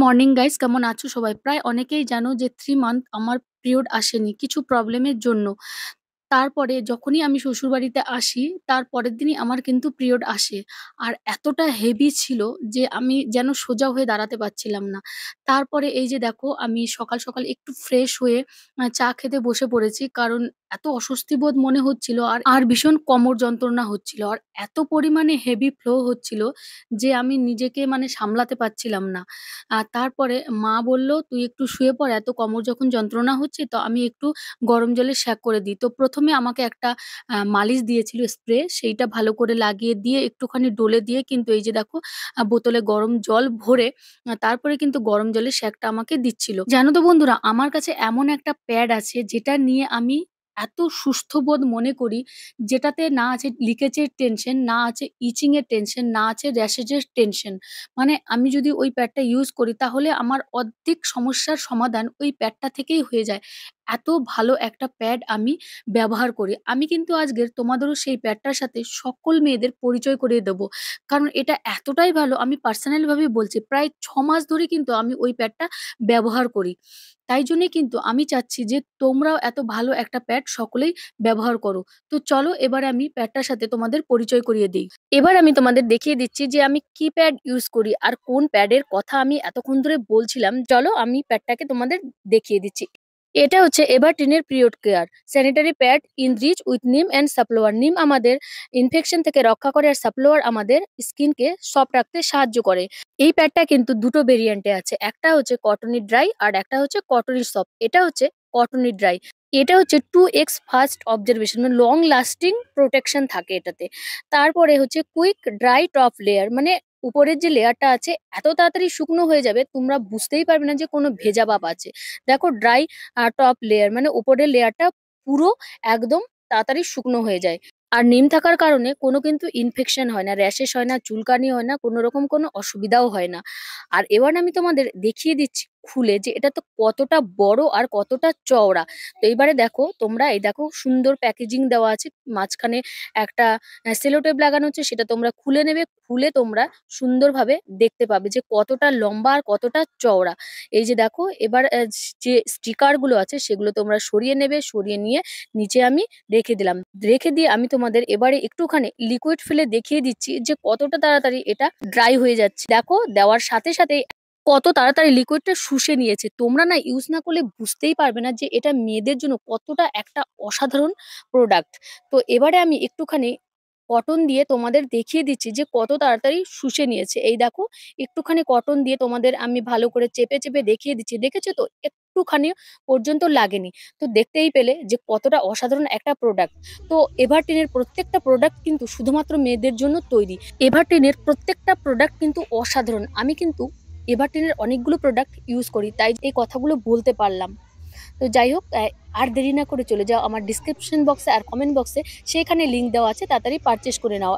Morning guys, কেমন আছো সবাই? প্রায় অনেকেই জানো যে 3 মান্থ আমার পিরিয়ড আসেনি কিছু প্রবলেমের জন্য। তারপরে যখনই আমি শ্বশুরবাড়িতে আসি, তার পরের দিনই আমার কিন্তু পিরিয়ড আসে। আর এতটা হেভি ছিল যে আমি যেন সোজা হয়ে দাঁড়াতে পারছিলাম না। তারপরে এই যে দেখো, আমি সকাল, সকাল একটু ফ্রেশ হয়ে চা খেতে বসে পড়েছি। কারণ এত অস্বস্তি বোধ মনে হচ্ছিল আর ভীষণ কোমর যন্ত্রণা হচ্ছিল। আর এত পরিমাণে হেভি ফ্লো হচ্ছিল যে আমি নিজেকে মানে সামলাতে পারছিলাম না। তারপরে মা বলল, "তুই একটু শুয়ে পড়। এত কোমর যখন যন্ত্রণা হচ্ছে, তো আমি একটু গরম জলে সেঁক করে দিই।" তো ১ম এ আমাকে একটা মালিশ দিয়েছিল স্প্রে, সেইটা ভালো করে লাগিয়ে দিয়ে একটুখানি ডলে দিয়ে কিন্তু এই যে দেখো বোতলে গরম জল ভরে তারপরে কিন্তু গরম জলের সেঁকটা আমাকে দিচ্ছিল। জানো তো বন্ধুরা, আমার কাছে এমন একটা প্যাড আছে যেটা নিয়ে আমি এত সুস্থ বোধ মনে করি, যেটাতে না আছে লিকেজের টেনশন, না আছে ইচিং এর টেনশন, না আছে র‍্যাশেজ এর টেনশন। মানে আমি যদি ওই প্যাডটা ইউজ করি তাহলে আমার অর্ধেক সমস্যার সমাধান ওই প্যাডটা থেকেই হয়ে যায়। এত ভালো একটা প্যাড আমি ব্যবহার করি। আমি কিন্তু আজকের তোমাদেরও সেই প্যাডটার সাথে সকল মেয়েদের পরিচয় করিয়ে দেব। কারণ এটা এতটাই ভালো, আমি পার্সোনালি ভাবে বলছি, প্রায় ৬ মাস ধরে কিন্তু আমি ওই প্যাডটা ব্যবহার করি। তাই জন্যই কিন্তু আমি চাচ্ছি যে তোমরাও এত ভালো একটা প্যাড সকলেই ব্যবহার করো। তো চলো এবারে আমি প্যাডটার সাথে তোমাদের পরিচয় করিয়ে দেই। এবার আমি তোমাদের দেখিয়ে দিচ্ছি যে আমি কি প্যাড ইউজ করি আর কোন প্যাডের কথা আমি এতক্ষণ ধরে বলছিলাম। চলো আমি প্যাডটাকে তোমাদের দেখিয়ে দিচ্ছি। এটা হচ্ছে এভারটিনের period care sanitary pad enrich with neem and sunflower. নিম আমাদের ইনফেকশন থেকে রক্ষা করে আর সানফ্লাওয়ার আমাদের স্কিনকে সফট রাখতে সাহায্য করে। এই প্যাডটা কিন্তু দুটো ভেরিয়েন্টে আছে, একটা হচ্ছে কটনি ড্রাই আর একটা হচ্ছে কটনি সফট। এটা হচ্ছে কটনি ড্রাই। এটা হচ্ছে 2x ফাস্ট অবজারভেশন, মানে লং লাস্টিং প্রোটেকশন থাকে এটাতে। তারপরে হচ্ছে কুইক ড্রাই টপ লেয়ার, মানে উপরের যে লেয়ারটা আছে এত তাড়াতাড়ি শুকনো হয়ে যাবে তোমরা বুঝতেই পারবে না যে কোনো ভেজা ভাব আছে। দেখো, ড্রাই টপ লেয়ার মানে উপরের লেয়ারটা পুরো একদম তাড়াতাড়ি শুকনো হয়ে যায়। আর নিম থাকার কারণে কোনো কিন্তু ইনফেকশন হয় না, র‍্যাশেস হয় না, চুলকানি হয় না, কোনো রকম কোনো অসুবিধাও হয় না। আর এবার আমি তোমাদের দেখিয়ে দিচ্ছি খুলে যে এটা তো কতটা বড় আর কতটা চওড়া। তো এইবারে দেখো তোমরা, এই দেখো সুন্দর প্যাকেজিং দেওয়া আছে, মাঝখানে একটা সেলো টেপ লাগানো হচ্ছে, সেটা তোমরা খুলে নেবে। খুলে তোমরা সুন্দরভাবে দেখতে পাবে যে কতটা লম্বা আর কতটা চওড়া। এই যে দেখো, এবার যে স্টিকার গুলো আছে সেগুলো তোমরা সরিয়ে নেবে, সরিয়ে নিয়ে নিচে আমি রেখে দিলাম। রেখে দিয়ে আমি তোমাদের এবারে একটুখানি লিকুইড ফেলে দেখিয়ে দিচ্ছি যে কতটা তাড়াতাড়ি এটা ড্রাই হয়ে যাচ্ছে। দেখো, দেওয়ার সাথে সাথে কত তাড়াতাড়ি লিকুইডটা শুষে নিয়েছে। তোমরা না ইউজ না করলে বুঝতেই পারবে না যে এটা মেয়েদের জন্য কতটা একটা অসাধারণ প্রোডাক্ট। তো এবারে আমি একটুখানি কটন দিয়ে তোমাদের দেখিয়ে দিচ্ছি যে কত তাড়াতাড়ি শুষে নিয়েছে। এই দেখো, একটুখানি কটন দিয়ে তোমাদের আমি ভালো করে চেপে চেপে দেখিয়ে দিচ্ছি। দেখেছো তো, একটুখানি পর্যন্ত লাগেনি। তো দেখতেই পেলে যে কতটা অসাধারণ একটা প্রোডাক্ট। তো এভারটিনের প্রত্যেকটা প্রোডাক্ট কিন্তু শুধুমাত্র মেয়েদের জন্য তৈরি। এভারটিনের প্রত্যেকটা প্রোডাক্ট কিন্তু অসাধারণ। আমি কিন্তু এভারটিনের অনেকগুলো প্রোডাক্ট ইউজ করি, তাই এই কথাগুলো বলতে পারলাম। তো যাই হোক, আর দেরি না করে চলে যাও আমার ডিসক্রিপশন বক্সে আর কমেন্ট বক্সে, সেখানে লিংক দেওয়া আছে, তাড়াতাড়ি পারচেজ করে নাও।